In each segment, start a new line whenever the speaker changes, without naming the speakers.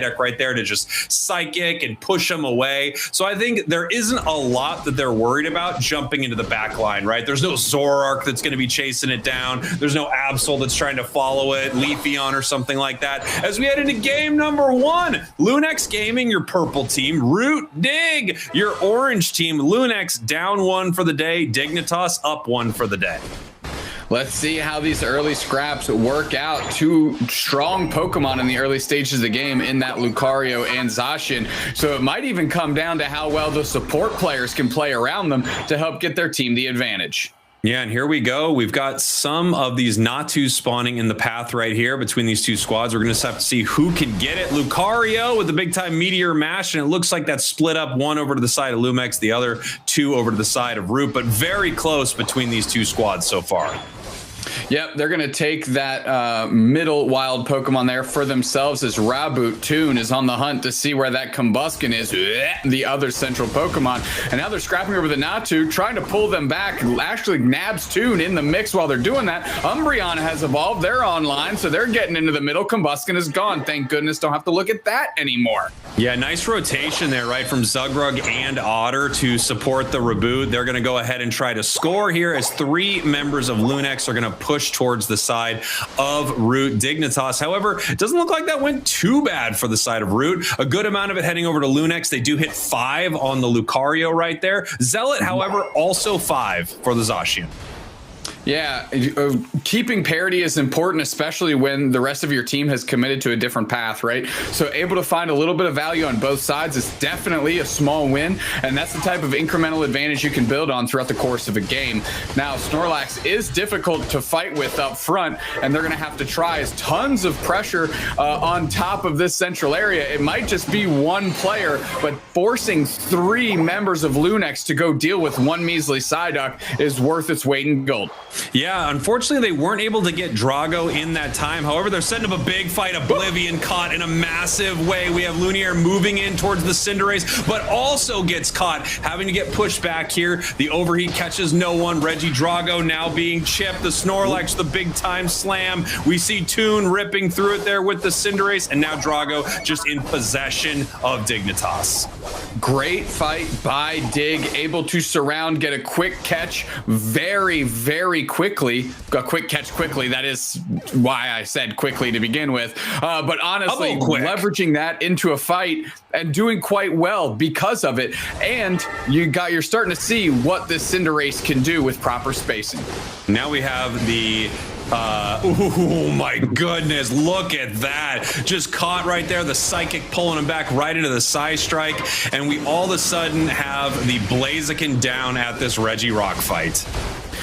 Psyduck right there to just psychic and push them away. So I think there isn't a lot that they're worried about jumping into the back line, right? There's no Zoroark that's going to be chasing it down. There's no Absol that's trying to follow it, Leafeon or something like that. As we head into game number 1, Lunex Gaming, your purple team, Root Dig, your orange team. Lunex down 1 for the day, Dignitas up 1 for the day.
Let's see how these early scraps work out. 2 strong Pokemon in the early stages of the game in that Lucario and Zacian. So it might even come down to how well the support players can play around them to help get their team the advantage.
Yeah, and here we go. We've got some of these Natus spawning in the path right here between these 2 squads. We're going to just have to see who can get it. Lucario with the big-time Meteor Mash, and it looks like that's split up, 1 over to the side of Lumex, the other 2 over to the side of Root, but very close between these 2 squads so far.
Yep, they're going to take that middle wild Pokemon there for themselves as Raboot Toon is on the hunt to see where that Combuskin is, the other central Pokemon. And now they're scrapping over the Natu, trying to pull them back. Actually, Nabs Toon in the mix while they're doing that. Umbreon has evolved. They're online, so they're getting into the middle. Combuskin is gone. Thank goodness, don't have to look at that anymore.
Yeah, nice rotation there, right, from Zugrug and Otter to support the Raboot. They're going to go ahead and try to score here as 3 members of Lunex are going to push towards the side of Root. Dignitas, however, it doesn't look like that went too bad for the side of Root. A good amount of it heading over to Lunex. They do hit 5 on the Lucario right there. Zealot, however, also 5 for the Zacian.
Yeah, keeping parity is important, especially when the rest of your team has committed to a different path, right? So able to find a little bit of value on both sides is definitely a small win, and that's the type of incremental advantage you can build on throughout the course of a game. Now, Snorlax is difficult to fight with up front, and they're going to have to try as tons of pressure on top of this central area. It might just be 1 player, but forcing 3 members of Lunex to go deal with 1 measly Psyduck is worth its weight in gold.
Yeah, unfortunately, they weren't able to get Drago in that time. However, they're setting up a big fight. Oblivion caught in a massive way. We have Lumiere moving in towards the Cinderace, but also gets caught, having to get pushed back here. The overheat catches no one. Reggie Drago now being chipped. The Snorlax, the big time slam. We see Toon ripping through it there with the Cinderace, and now Drago just in possession of Dignitas.
Great fight by Dig, able to surround, get a quick catch very, very quickly. A quick catch quickly. That is why I said quickly to begin with. But honestly, leveraging that into a fight and doing quite well because of it. And you're starting to see what this Cinderace can do with proper spacing.
Now we have the oh my goodness, look at that. Just caught right there, the Psychic pulling him back right into the Psy Strike, and we all of a sudden have the Blaziken down at this Regirock fight.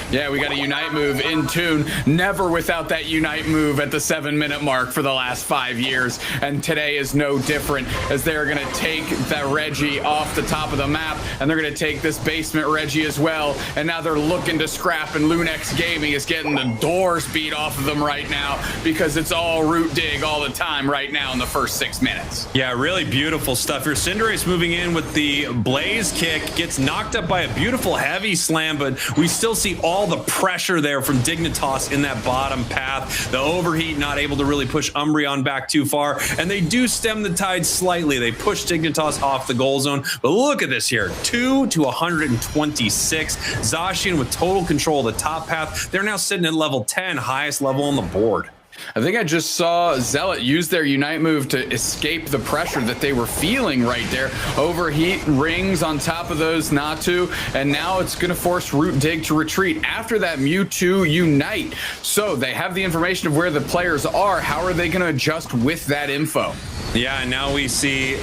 Yeah, we got a Unite move in Toon. Never without that Unite move at the 7-minute mark for the last 5 years. And today is no different, as they're going to take that Reggie off the top of the map, and they're going to take this basement Reggie as well. And now they're looking to scrap, and Lunex Gaming is getting the doors beat off of them right now because it's all Root Dig all the time right now in the first 6 minutes.
Yeah, really beautiful stuff. Your Cinderace moving in with the Blaze Kick, gets knocked up by a beautiful heavy slam, but we still see all the pressure there from Dignitas in that bottom path. The overheat not able to really push Umbreon back too far, and they do stem the tide slightly. They push Dignitas off the goal zone, but look at this here, 2 to 126. Zacian with total control of the top path. They're now sitting at level 10, highest level on the board.
I think I just saw Zealot use their Unite move to escape the pressure that they were feeling right there. Overheat rings on top of those Natu, and now it's going to force Root Dig to retreat after that Mewtwo Unite. So they have the information of where the players are. How are they going to adjust with that info?
Yeah, and now we see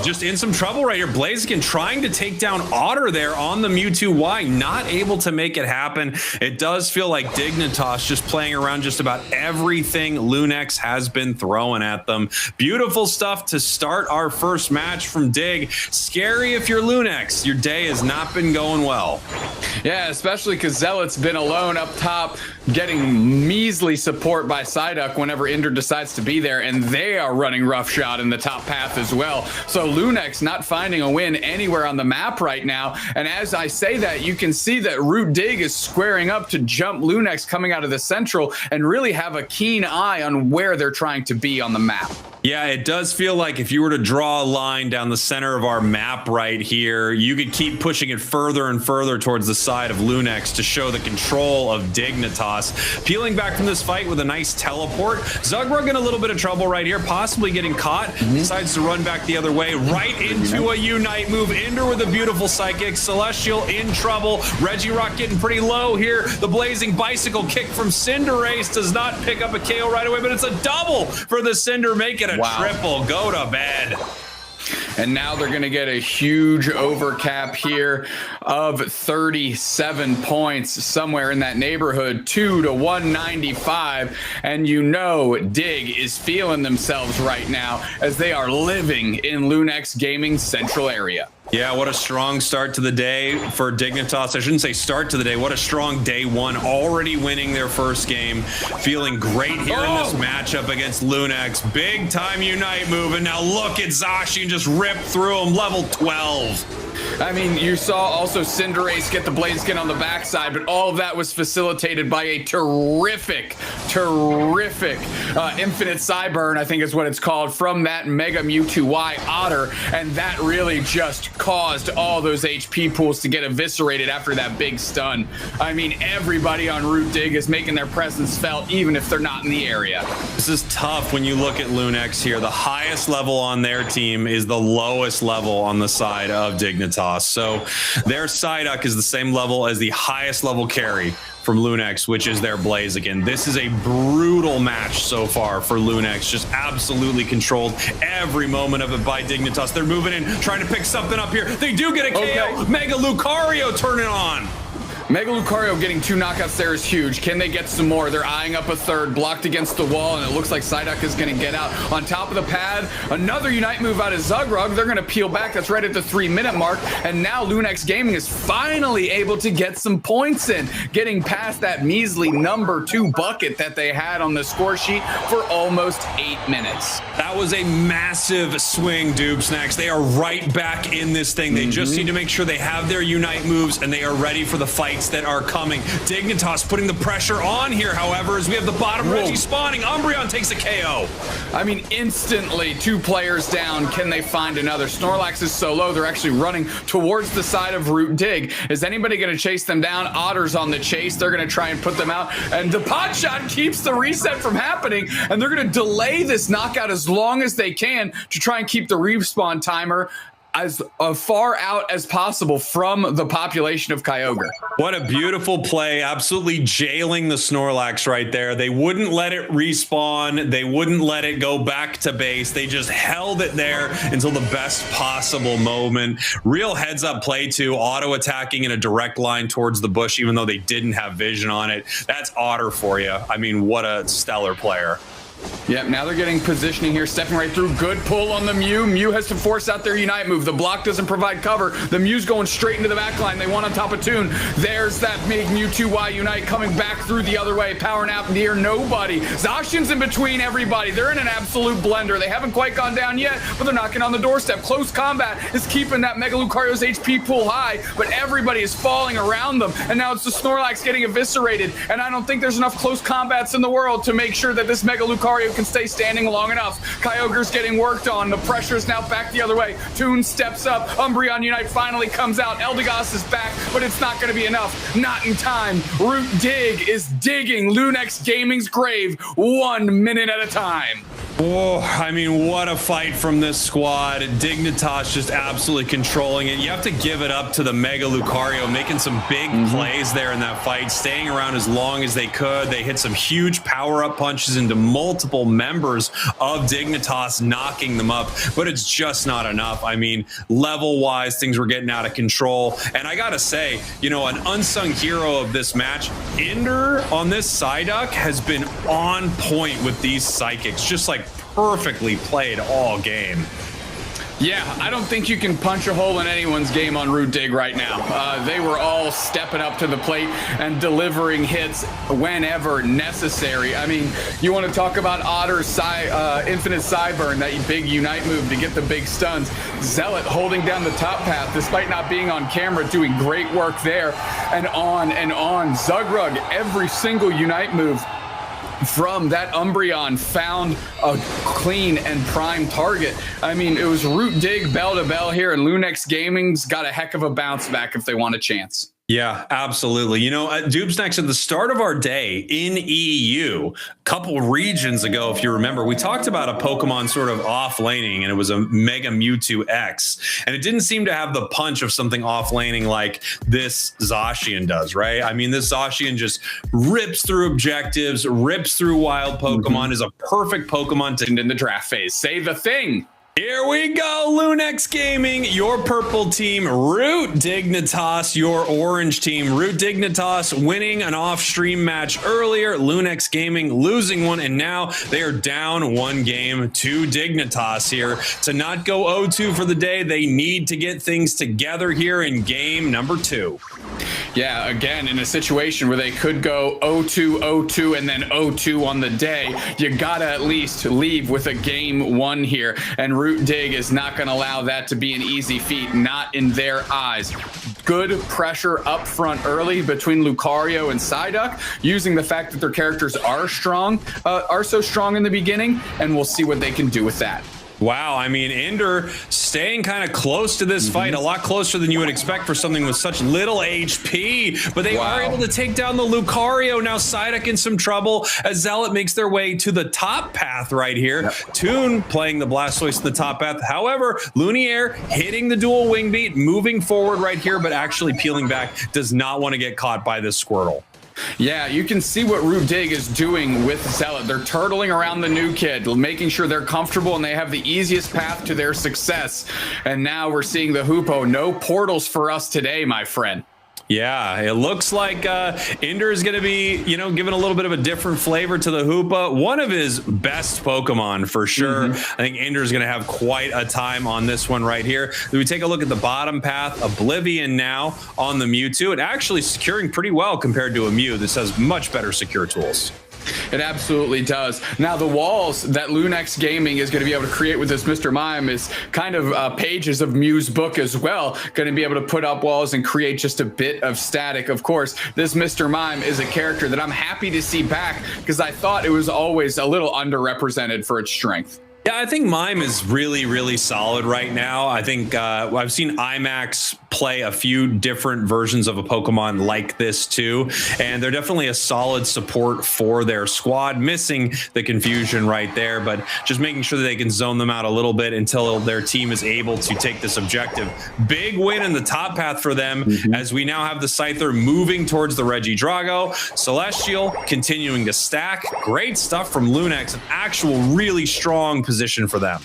just in some trouble right here. Blaziken trying to take down Otter there on the Mewtwo Y, not able to make it happen. It does feel like Dignitas just playing around just about everything Lunex has been throwing at them. Beautiful stuff to start our first match from Dig. Scary if you're Lunex. Your day has not been going well.
Yeah, especially because Zealot's been alone up top. getting measly support by Psyduck whenever Ender decides to be there, and they are running roughshod in the top path as well. So Lunex not finding a win anywhere on the map right now. And as I say that, you can see that Root Dig is squaring up to jump Lunex coming out of the central and really have a keen eye on where they're trying to be on the map.
Yeah, it does feel like if you were to draw a line down the center of our map right here, you could keep pushing it further and further towards the side of Lunex to show the control of Dignitas. Peeling back from this fight with a nice teleport. Zugrug in a little bit of trouble right here, possibly getting caught. Decides to run back the other way, right into a Unite move. Ender with a beautiful Psychic. Celestial in trouble. Regirock getting pretty low here. The blazing bicycle kick from Cinderace does not pick up a KO right away, but it's a double for the Cinder, make it a triple. Go to bed.
And now they're going to get a huge overcap here of 37 points, somewhere in that neighborhood, 2 to 195. And you know Dig is feeling themselves right now as they are living in Lunex Gaming Central area.
Yeah, what a strong start to the day for Dignitas. I shouldn't say start to the day. What a strong day one, already winning their first game. Feeling great here in this matchup against Lunex. Big time Unite move, and now look at Zacian just rip through him, level 12.
I mean, you saw also Cinderace get the Blaziken on the backside, but all of that was facilitated by a terrific Infinite Psyburn, I think is what it's called, from that Mega Mewtwo Y Otter, and that really just caused all those HP pools to get eviscerated after that big stun. I mean, everybody on Root Dig is making their presence felt, even if they're not in the area.
This is tough when you look at Lunex here. The highest level on their team is the lowest level on the side of Dignitas. So their Psyduck is the same level as the highest level carry from Lunex, which is their Blaziken. This is a brutal match so far for Lunex, just absolutely controlled every moment of it by Dignitas. They're moving in, trying to pick something up here. They do get a KO. Mega Lucario turning on.
Mega Lucario getting 2 knockouts there is huge. Can they get some more? They're eyeing up a third, blocked against the wall, and it looks like Psyduck is going to get out. On top of the pad, another Unite move out of Zugrug. They're going to peel back. That's right at the 3-minute mark. And now Lunex Gaming is finally able to get some points in, getting past that measly number 2 bucket that they had on the score sheet for almost 8 minutes.
That was a massive swing, Dupe Snacks. They are right back in this thing. They just need to make sure they have their Unite moves and they are ready for the fights that are coming. Dignitas putting the pressure on here, however, as we have the bottom Reggie spawning. Umbreon takes a KO.
I mean, instantly 2 players down. Can they find another? Snorlax is so low, they're actually running towards the side of Root Dig. Is anybody going to chase them down? Otter's on the chase. They're going to try and put them out. And the pot shot keeps the reset from happening. And they're going to delay this knockout as long as they can to try and keep the respawn timer as far out as possible from the population of Kyogre.
What a beautiful play. Absolutely jailing the Snorlax right there. They wouldn't let it respawn. They wouldn't let it go back to base. They just held it there until the best possible moment. Real heads up play too. Auto attacking in a direct line towards the bush, even though they didn't have vision on it. That's Otter for you. I mean, what a stellar player.
Yep, now they're getting positioning here, stepping right through. Good pull on the Mew. Mew has to force out their Unite move. The block doesn't provide cover. The Mew's going straight into the back line. They want on top of Toon. There's that big Mewtwo-Y Unite coming back through the other way. Powering out near nobody. Zacian's in between everybody. They're in an absolute blender. They haven't quite gone down yet, but they're knocking on the doorstep. Close combat is keeping that Mega Lucario's HP pool high, but everybody is falling around them. And now it's the Snorlax getting eviscerated. And I don't think there's enough close combats in the world to make sure that this Mega Lucario can stay standing long enough. Kyogre's getting worked on. The pressure is now back the other way. Toon steps up. Umbreon Unite finally comes out. Eldegoss is back, but it's not going to be enough. Not in time. Root Dig is digging Lunex Gaming's grave 1 minute at a time.
Oh, I mean, what a fight from this squad. Dignitas just absolutely controlling it. You have to give it up to the Mega Lucario, making some big plays there in that fight, staying around as long as they could. They hit some huge power-up punches into multiple members of Dignitas, knocking them up, but it's just not enough. I mean, level-wise, things were getting out of control. And I gotta say, you know, an unsung hero of this match, Ender on this Psyduck has been on point with these Psychics, just like perfectly played all game.
Yeah, I don't think you can punch a hole in anyone's game on Root Dig right now. They were all stepping up to the plate and delivering hits whenever necessary. I mean, you want to talk about Otter's infinite sideburn, that big Unite move to get the big stuns. Zealot holding down the top path despite not being on camera, doing great work there. And on and on. Zugrug, every single Unite move from that Umbreon found a clean and prime target. I mean, it was Root Dig bell to bell here, and Lunex Gaming's got a heck of a bounce back if they want a chance.
Yeah, absolutely. You know, Dubesnax, at the start of our day in EU, a couple regions ago, if you remember, we talked about a Pokemon sort of off-laning, and it was a Mega Mewtwo X. And it didn't seem to have the punch of something off-laning like this Zacian does, right? I mean, this Zacian just rips through objectives, rips through wild Pokemon, is a perfect Pokemon to
in the draft phase. Say the thing.
Here we go, Lunex Gaming, your purple team, Root Dignitas, your orange team. Root Dignitas winning an off-stream match earlier, Lunex Gaming losing one, and now they are down one game to Dignitas here. To not go 0-2 for the day, they need to get things together here in game number 2.
Yeah, again, in a situation where they could go 0-2, 0-2, and then 0-2 on the day, you gotta at least leave with a game 1 here. And Root Dig is not gonna allow that to be an easy feat, not in their eyes. Good pressure up front early between Lucario and Psyduck, using the fact that their characters are so strong in the beginning, and we'll see what they can do with that.
Wow, I mean, Ender staying kind of close to this fight, a lot closer than you would expect for something with such little HP, but they are able to take down the Lucario. Now Psyduck in some trouble as Zealot makes their way to the top path right here. Toon playing the Blastoise in the top path. However, Lumiere hitting the dual wing beat, moving forward right here, but actually peeling back, does not want to get caught by this Squirtle.
Yeah, you can see what Root Dig is doing with Zealot. They're turtling around the new kid, making sure they're comfortable and they have the easiest path to their success. And now we're seeing the Hoopo. No portals for us today, my friend.
Yeah, it looks like Ender is going to be, you know, giving a little bit of a different flavor to the Hoopa. One of his best Pokemon for sure. I think Ender is going to have quite a time on this one right here. If we take a look at the bottom path, Oblivion now on the Mewtwo, and actually securing pretty well compared to a Mew. This has much better secure tools.
It absolutely does. Now, the walls that Lunex Gaming is going to be able to create with this Mr. Mime is kind of pages of Mew's book as well. Going to be able to put up walls and create just a bit of static. Of course, this Mr. Mime is a character that I'm happy to see back because I thought it was always a little underrepresented for its strength.
Yeah, I think Mime is really, really solid right now. I think I've seen IMAX play a few different versions of a Pokemon like this too, and they're definitely a solid support for their squad, missing the confusion right there, but just making sure that they can zone them out a little bit until their team is able to take this objective. Big win in the top path for them as we now have the Scyther moving towards the Regidrago. Celestial continuing to stack. Great stuff from Lunex, an actual really strong position for them.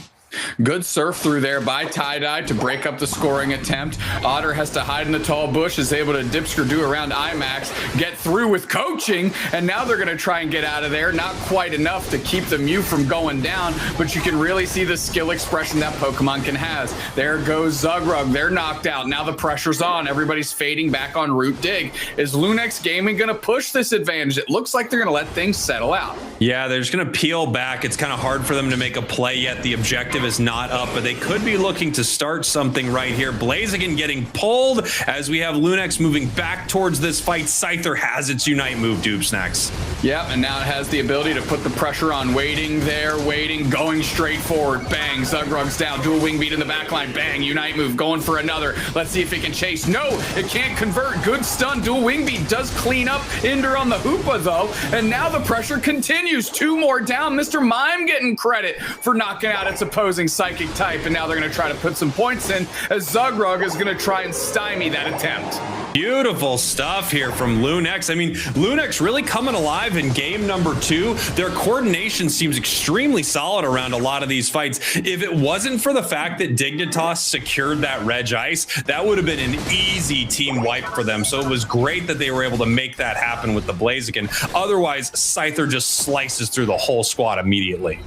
Good surf through there by Tie-Dye to break up the scoring attempt. Otter has to hide in the tall bush, is able to dip do around IMAX, get through with coaching, and now they're going to try and get out of there. Not quite enough to keep the Mew from going down, but you can really see the skill expression that Pokemon can have. There goes Zugrug. They're knocked out. Now the pressure's on. Everybody's fading back on Root Dig. Is Lunex Gaming going to push this advantage? It looks like they're going to let things settle out.
Yeah, they're just going to peel back. It's kind of hard for them to make a play yet. The objective is not up, but they could be looking to start something right here. Blaziken getting pulled as we have Lunex moving back towards this fight. Scyther has its Unite move, Dubesnax.
Yep, and now it has the ability to put the pressure on. Waiting there, waiting, going straight forward. Bang, Zugrug's down. Dual wing beat in the back line. Bang, Unite move, going for another. Let's see if it can chase. No, it can't convert. Good stun. Dual wing beat does clean up Ender on the Hoopa, though. And now the pressure continues. 2 more down. Mr. Mime getting credit for knocking out its opposing Psychic type, and now they're going to try to put some points in as Zugrug is going to try and stymie that attempt.
Beautiful stuff here from Lunex. I mean, Lunex really coming alive in game number 2. Their coordination seems extremely solid around a lot of these fights. If it wasn't for the fact that Dignitas secured that Reg Ice, that would have been an easy team wipe for them. So it was great that they were able to make that happen with the Blaziken. Otherwise, Scyther just slices through the whole squad immediately.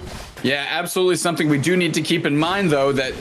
Yeah, absolutely something we do need to keep in mind, though, that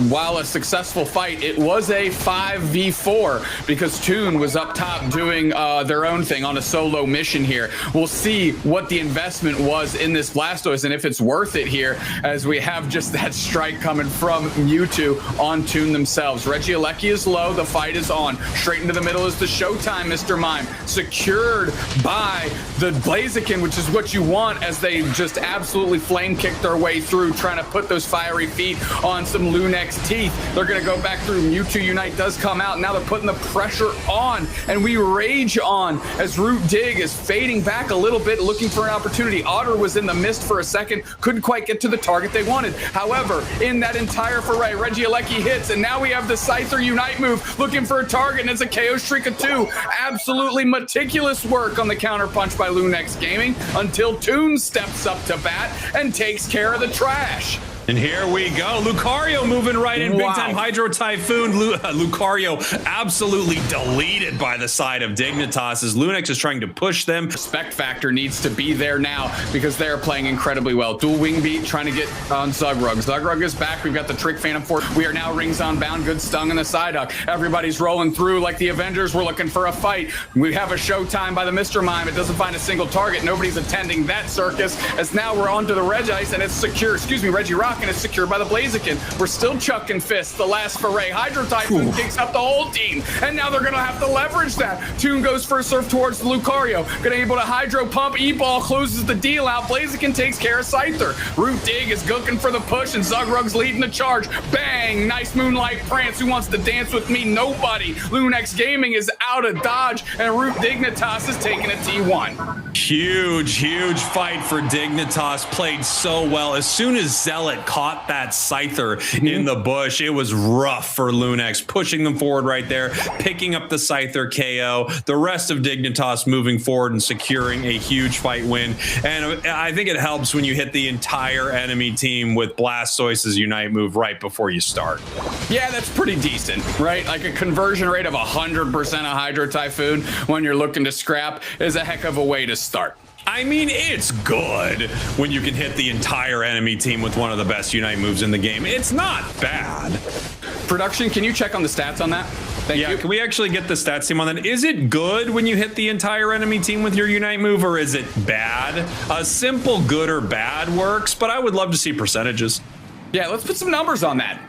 while a successful fight, it was a 5v4 because Toon was up top doing their own thing on a solo mission here. We'll see what the investment was in this Blastoise and if it's worth it here, as we have just that strike coming from Mewtwo on Toon themselves. Regieleki is low. The fight is on. Straight into the middle is the Showtime, Mr. Mime. Secured by the Blaziken, which is what you want, as they just absolutely flame kick their way through, trying to put those fiery feet on some Lunex teeth. They're going to go back through. Mewtwo Unite does come out. Now they're putting the pressure on, and we rage on as Root Dig is fading back a little bit, looking for an opportunity. Otter was in the mist for a second, couldn't quite get to the target they wanted. However, in that entire foray, Regieleki hits, and now we have the Scyther Unite move, looking for a target, and it's a KO streak of 2. Absolutely meticulous work on the counter punch by Lunex Gaming until Toon steps up to bat and takes care of the trash.
And here we go. Lucario moving right in. Big time Hydro Typhoon. Lucario absolutely deleted by the side of Dignitas as Lunex is trying to push them.
Respect factor needs to be there now because they're playing incredibly well. Dual Wing Beat trying to get on Zugrug. Zugrug is back. We've got the Trick Phantom Force. We are now rings on bound. Good stung in the side hook. Everybody's rolling through like the Avengers. We're looking for a fight. We have a Showtime by the Mr. Mime. It doesn't find a single target. Nobody's attending that circus, as now we're onto the Regice and it's secure. Excuse me, Regirock, and it's secured by the Blaziken. We're still chucking fists. The last foray. Hydro Typhoon kicks up the whole team, and now they're going to have to leverage that. Toon goes for a surf towards the Lucario. Going to able to Hydro Pump. E-Ball closes the deal out. Blaziken takes care of Scyther. Root Dig is looking for the push, and Zugrug's leading the charge. Bang! Nice Moonlight Prance. Who wants to dance with me? Nobody. Lunex Gaming is out of dodge, and Root Dignitas is taking a T1.
Huge fight for Dignitas. Played so well. As soon as Zealot caught that Scyther in the bush, it was rough for Lunex, pushing them forward right there, picking up the Scyther KO. The rest of Dignitas moving forward and securing a huge fight win. And I think it helps when you hit the entire enemy team with Blastoise's Unite move right before you start.
Yeah, that's pretty decent, right? Like a conversion rate of 100% of Hydro Typhoon when you're looking to scrap is a heck of a way to start.
I mean, it's good when you can hit the entire enemy team with one of the best Unite moves in the game. It's not bad.
Production, can you check on the stats on that? Thank you.
Can we actually get the stats team on that? Is it good when you hit the entire enemy team with your Unite move, or is it bad? A simple good or bad works, but I would love to see percentages.
Yeah, let's put some numbers on that.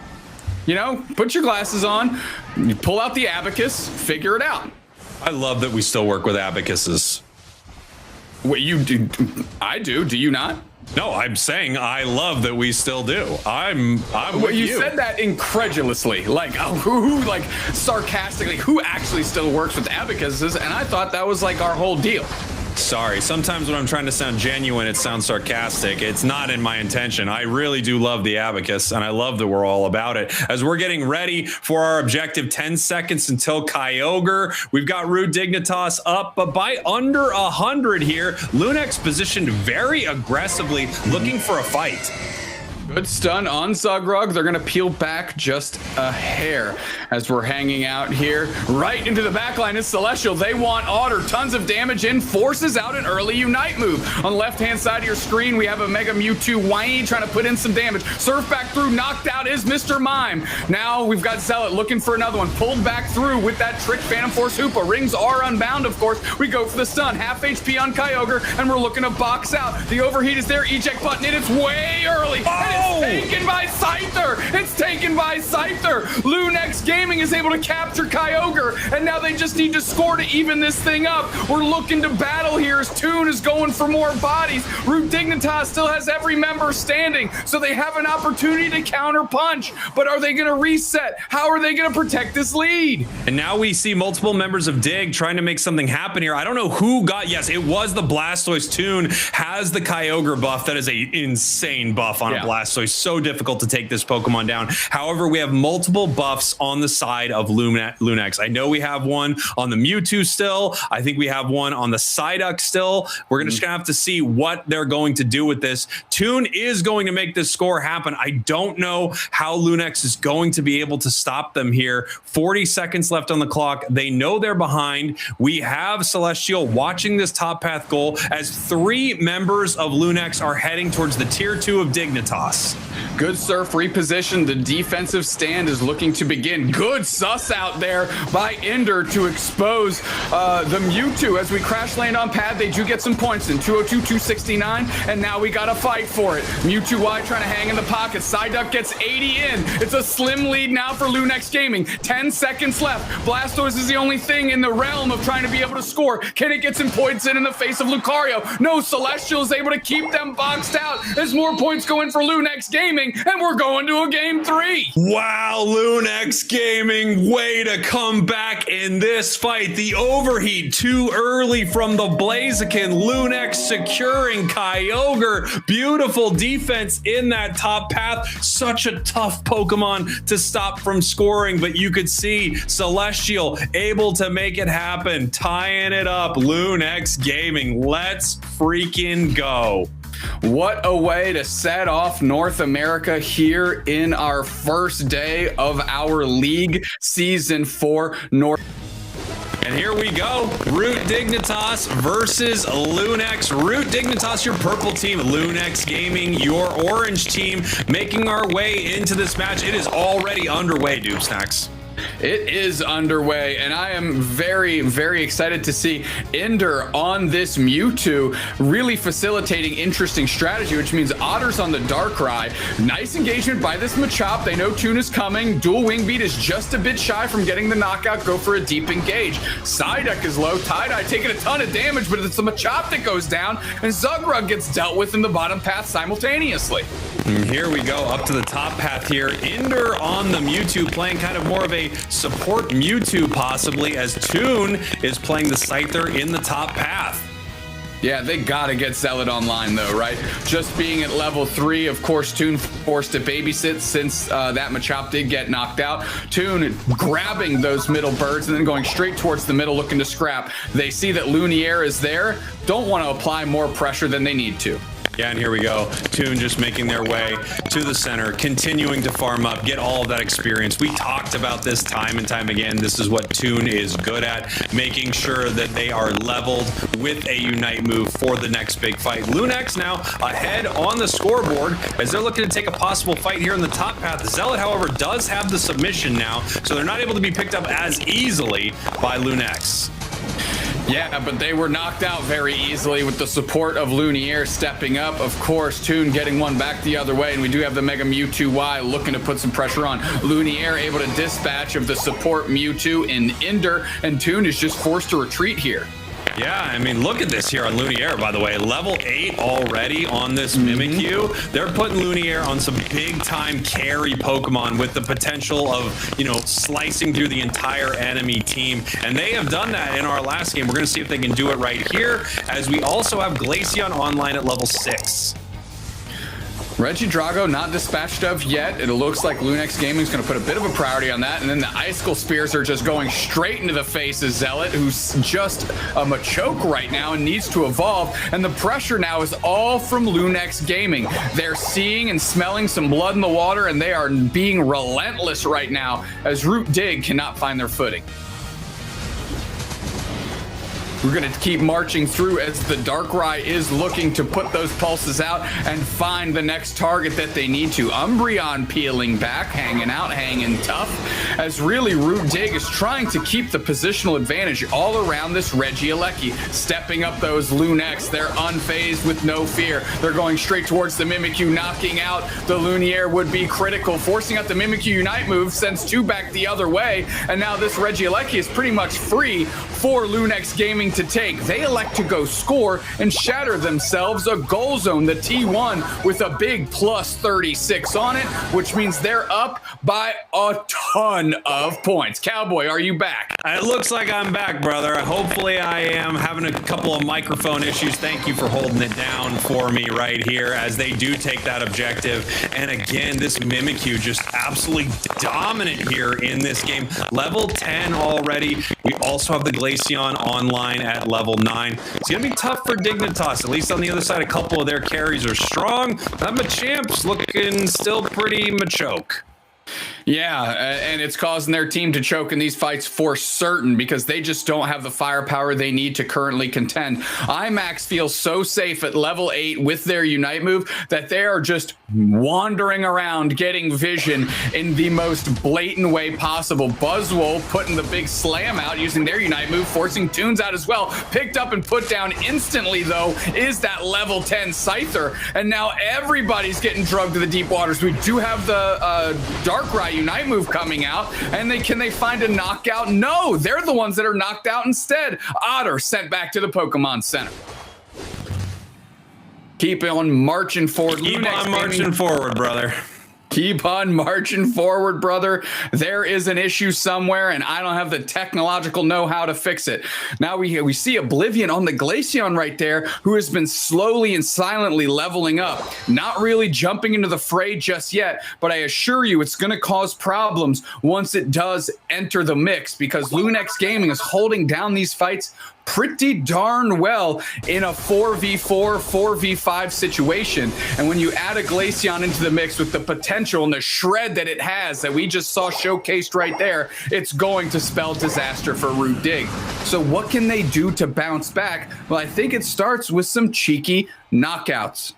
You know, put your glasses on, you pull out the abacus, figure it out.
I love that we still work with abacuses.
What you do? I do. Do you not?
No, I'm saying I love that we still do. I'm with you.
You said that incredulously, like who like sarcastically, who actually still works with abacuses, and I thought that was like our whole deal.
Sorry, sometimes when I'm trying to sound genuine, it sounds sarcastic. It's not in my intention. I really do love the abacus, and I love that we're all about it. As we're getting ready for our objective, 10 seconds until Kyogre. We've got Root Dignitas up, but by under 100 here. Lunex positioned very aggressively, looking for a fight.
Good stun on Zugrug. They're going to peel back just a hair as we're hanging out here. Right into the backline is Celestial. They want Otter. Tons of damage in. Forces out an early Unite move. On the left-hand side of your screen, we have a Mega Mewtwo whiny trying to put in some damage. Surf back through. Knocked out is Mr. Mime. Now we've got Zealot looking for another one. Pulled back through with that Trick Phantom Force Hoopa. Rings are unbound, of course. We go for the stun. Half HP on Kyogre, and we're looking to box out. The overheat is there. Eject button in. It's way early. It's taken by Scyther. It's taken by Scyther. Lunex Gaming is able to capture Kyogre, and now they just need to score to even this thing up. We're looking to battle here as Toon is going for more bodies. Root Dignitas still has every member standing, so they have an opportunity to counter punch. But are they going to reset? How are they going to protect this lead?
And now we see multiple members of Dig trying to make something happen here. I don't know who got, yes, it was the Blastoise. Toon has the Kyogre buff. That is a insane buff on a Blastoise. So difficult to take this Pokemon down. However, we have multiple buffs on the side side of Lunex. I know we have one on the Mewtwo still. I think we have one on the Psyduck still. We're just going to have to see what they're going to do with this. Toon is going to make this score happen. I don't know how Lunex is going to be able to stop them here. 40 seconds left on the clock. They know they're behind. We have Celestial watching this top path goal as 3 members of Lunex are heading towards the tier 2 of Dignitas.
Good surf reposition. The defensive stand is looking to begin. Good sus out there by Ender to expose the Mewtwo. As we crash land on pad, they do get some points in 202, 269, and now we got to fight for it. Mewtwo Y trying to hang in the pocket. Psyduck gets 80 in. It's a slim lead now for Lunex Gaming. 10 seconds left. Blastoise is the only thing in the realm of trying to be able to score. Can it get some points in the face of Lucario? No, Celestial is able to keep them boxed out. There's more points going for Lunex Gaming, and we're going to a game 3.
Wow, Lunex Gaming, way to come back in this fight. The overheat too early from the Blaziken. Lunex securing Kyogre. Beautiful defense in that top path. Such a tough Pokemon to stop from scoring, but you could see Celestial able to make it happen, tying it up. Lunex Gaming, let's freaking go.
What a way to set off North America here in our first day of our league season 4 North.
And here we go. Root Dignitas versus Lunex. Root Dignitas, your purple team. Lunex Gaming, your orange team. Making our way into this match. It is already underway, Dupe Snacks.
It is underway, and I am very, very excited to see Ender on this Mewtwo, really facilitating interesting strategy, which means Otter's on the Darkrai. Nice engagement by this Machop. They know Toon is coming. Dual Wing Beat is just a bit shy from getting the knockout. Go for a deep engage. Psyduck is low. Tie-Dye taking a ton of damage, but it's the Machop that goes down, and Zugrug gets dealt with in the bottom path simultaneously.
And here we go, up to the top path here. Ender on the Mewtwo, playing kind of more of a support Mewtwo possibly, as Toon is playing the Scyther in the top path.
Yeah, they gotta get Zealot online though, right? Just being at level 3, of course, Toon forced to babysit since that Machop did get knocked out. Toon grabbing those middle birds and then going straight towards the middle looking to scrap. They see that Lunex is there, don't want to apply more pressure than they need to.
Yeah, and here we go. Toon just making their way to the center, continuing to farm up, get all of that experience. We talked about this time and time again. This is what Toon is good at, making sure that they are leveled with a Unite move for the next big fight. Lunex now ahead on the scoreboard as they're looking to take a possible fight here in the top path. Zealot, however, does have the submission now, so they're not able to be picked up as easily by Lunex.
Yeah, but they were knocked out very easily with the support of Lunex stepping up. Of course, Toon getting one back the other way, and we do have the Mega Mewtwo Y looking to put some pressure on. Lunex able to dispatch of the support Mewtwo in Ender, and Toon is just forced to retreat here.
Yeah, I mean, look at this here on Lunex, by the way. Level 8 already on this Mimikyu. They're putting Lunex on some big-time carry Pokemon with the potential of, you know, slicing through the entire enemy team. And they have done that in our last game. We're going to see if they can do it right here, as we also have Glaceon online at level 6.
Regidrago not dispatched of yet. It looks like Lunex Gaming is going to put a bit of a priority on that. And then the Icicle Spears are just going straight into the face of Zealot, who's just a Machoke right now and needs to evolve. And the pressure now is all from Lunex Gaming. They're seeing and smelling some blood in the water, and they are being relentless right now as Root Dig cannot find their footing. We're going to keep marching through as the Darkrai is looking to put those pulses out and find the next target that they need to. Umbreon peeling back, hanging out, hanging tough, as really Root Dig is trying to keep the positional advantage all around this Regieleki. Stepping up those Lunex, they're unfazed with no fear. They're going straight towards the Mimikyu, knocking out the Lunex would be critical. Forcing out the Mimikyu Unite move, sends 2 back the other way, and now this Regieleki is pretty much free for Lunex Gaming lane to take. They elect to go score and shatter themselves a goal zone. The T1 with a big plus 36 on it, which means they're up by a ton of points. Cowboy, are you back?
It looks like I'm back, brother. Hopefully I am. Having a couple of microphone issues. Thank you for holding it down for me right here as they do take that objective. And again, this Mimikyu just absolutely dominant here in this game. Level 10 already. We also have the Glaceon online at level 9. It's going to be tough for Dignitas. At least on the other side, a couple of their carries are strong. Machamp's looking still pretty machoke.
Yeah, and it's causing their team to choke in these fights for certain because they just don't have the firepower they need to currently contend. IMAX feels so safe at level 8 with their Unite move that they are just wandering around getting vision in the most blatant way possible. Buzzwole putting the big slam out using their Unite move, forcing Toons out as well. Picked up and put down instantly, though, is that level 10 Scyther. And now everybody's getting drugged to the deep waters. We do have the Darkrai Unite move coming out, and can they find a knockout? No, they're the ones that are knocked out instead. Otter sent back to the Pokemon Center. Keep on marching forward.
Keep on marching forward, brother.
Keep on marching forward, brother. There is an issue somewhere, and I don't have the technological know-how to fix it. Now we see Oblivion on the Glaceon right there, who has been slowly and silently leveling up. Not really jumping into the fray just yet, but I assure you it's going to cause problems once it does enter the mix, because Lunex Gaming is holding down these fights pretty darn well in a 4v4, 4v5 situation. And when you add a Glaceon into the mix with the potential and the shred that it has that we just saw showcased right there, it's going to spell disaster for Root Dig. So what can they do to bounce back? Well, I think it starts with some cheeky knockouts.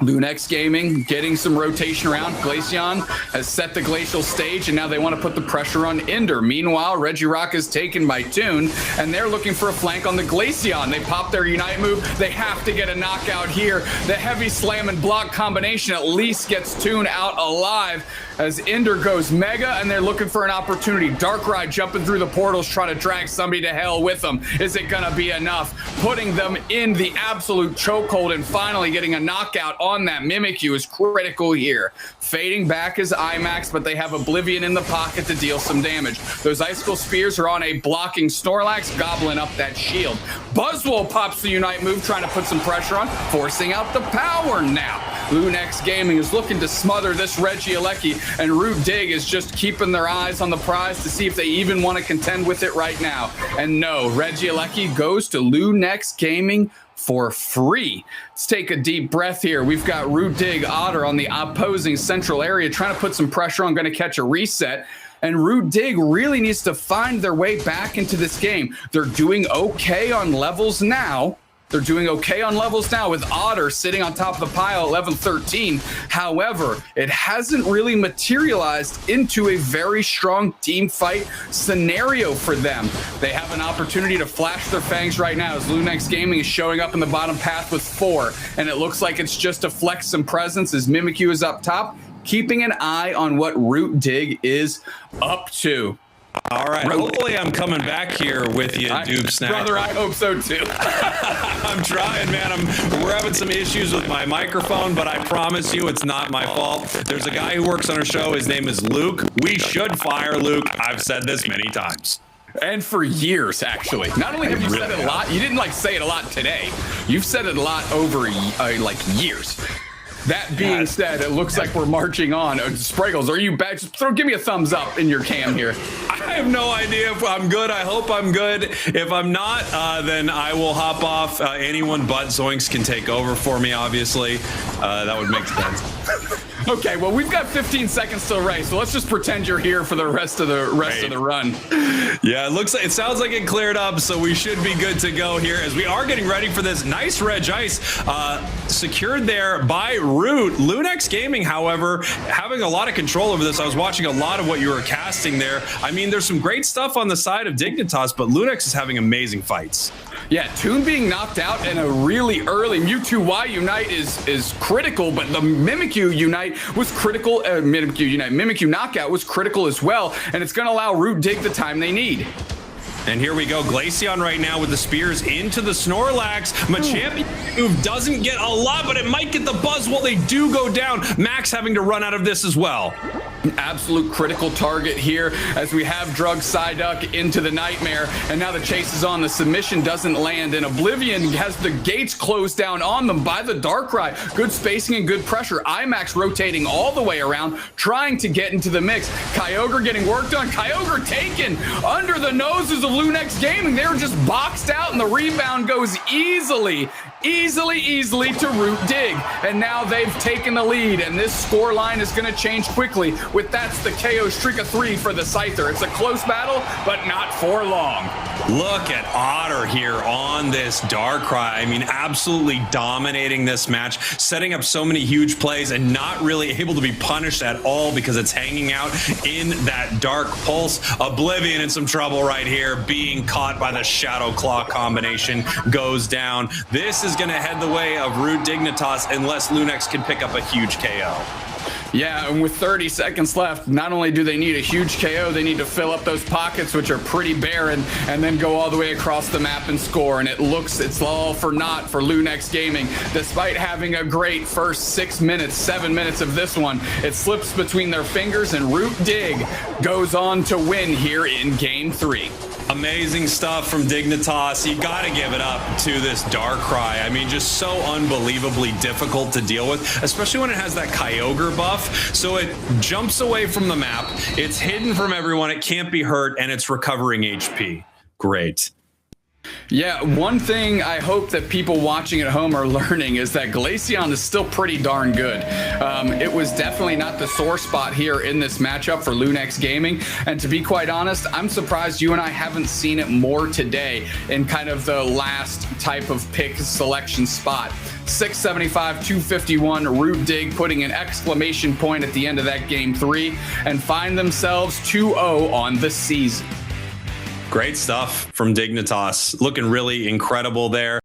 Lunex Gaming getting some rotation around. Glaceon has set the glacial stage, and now they want to put the pressure on Ender. Meanwhile, Regirock is taken by Toon, and they're looking for a flank on the Glaceon. They pop their Unite move. They have to get a knockout here. The heavy slam and block combination at least gets Toon out alive as Ender goes Mega, and they're looking for an opportunity. Darkrai jumping through the portals, trying to drag somebody to hell with them. Is it going to be enough? Putting them in the absolute chokehold and finally getting a knockout on that Mimikyu is critical here. Fading back is IMAX, but they have Oblivion in the pocket to deal some damage. Those Icicle Spears are on a blocking Snorlax, gobbling up that shield. Buzzwole pops the Unite move, trying to put some pressure on, forcing out the power now. Lunex Gaming is looking to smother this Regieleki, and Root Dig is just keeping their eyes on the prize to see if they even want to contend with it right now. And no, Regieleki goes to Lunex Gaming for free. Let's take a deep breath here. We've got Root Dig, Otter on the opposing central area, trying to put some pressure on, going to catch a reset. And Root Dig really needs to find their way back into this game. They're doing okay on levels now. They're doing okay on levels now with Otter sitting on top of the pile at level 13. However, it hasn't really materialized into a very strong team fight scenario for them. They have an opportunity to flash their fangs right now as Lunex Gaming is showing up in the bottom path with 4. And it looks like it's just to flex some presence as Mimikyu is up top, keeping an eye on what Root Dig is up to.
All right, hopefully I'm coming back here with you, Duke Snack.
Brother, I hope so too.
I'm trying, man. We're having some issues with my microphone, but I promise you it's not my fault. There's a guy who works on our show. His name is Luke. We should fire Luke. I've said this many times.
And for years, actually. Not only have you said it a lot, you didn't say it a lot today. You've said it a lot over years. That being said, it looks like we're marching on. Spraggles, are you back? Just give me a thumbs up in your cam here.
I have no idea if I'm good. I hope I'm good. If I'm not, then I will hop off. Anyone but Zoinks can take over for me, obviously. That would make sense.
Okay, well, we've got 15 seconds till race, so let's just pretend you're here for the rest of the run.
Yeah, it sounds like it cleared up, so we should be good to go here as we are getting ready for this nice Reg Ice secured there by Root. Lunex Gaming, however, having a lot of control over this. I was watching a lot of what you were casting there. I mean, there's some great stuff on the side of Dignitas, but Lunex is having amazing fights.
Yeah, Toon being knocked out and a really early Mewtwo Y Unite is critical, but the Mimikyu Unite was critical. Mimikyu knockout was critical as well, and it's going to allow Root Dig the time they need.
And here we go. Glaceon right now with the spears into the Snorlax. Machamp move doesn't get a lot, but it might get the buzz while they do go down. Max having to run out of this as well.
Absolute critical target here as we have drug Psyduck into the Nightmare, and now the chase is on. The submission doesn't land, and Oblivion has the gates closed down on them by the Darkrai. Good spacing and good pressure. IMAX rotating all the way around, trying to get into the mix. Kyogre getting worked on. Kyogre taken under the noses of Lunex Gaming. They're just boxed out, and the rebound goes easily to Root Dig. And now they've taken the lead, and this score line is going to change quickly. With that's the KO streak of 3 for the Scyther. It's a close battle, but not for long.
Look at Otter here on this Darkrai. I mean, absolutely dominating this match, setting up so many huge plays and not really able to be punished at all because it's hanging out in that Dark Pulse. Oblivion in some trouble right here, being caught by the Shadow Claw combination, goes down. This is going to head the way of Root Dignitas unless Lunex can pick up a huge KO.
Yeah, and with 30 seconds left, not only do they need a huge KO, they need to fill up those pockets, which are pretty barren, and then go all the way across the map and score. And it's all for naught for Lunex Gaming. Despite having a great first 7 minutes of this one, it slips between their fingers, and Root Dig goes on to win here in Game 3.
Amazing stuff from Dignitas. You got to give it up to this Darkrai. I mean, just so unbelievably difficult to deal with, especially when it has that Kyogre buff. So it jumps away from the map. It's hidden from everyone. It can't be hurt, and it's recovering HP. Great.
Yeah, one thing I hope that people watching at home are learning is that Glaceon is still pretty darn good. It was definitely not the sore spot here in this matchup for Lunex Gaming. And to be quite honest, I'm surprised you and I haven't seen it more today in kind of the last type of pick selection spot. 675, 251, Root Dig putting an exclamation point at the end of that Game 3 and find themselves 2-0 on the season.
Great stuff from Dignitas. Looking really incredible there.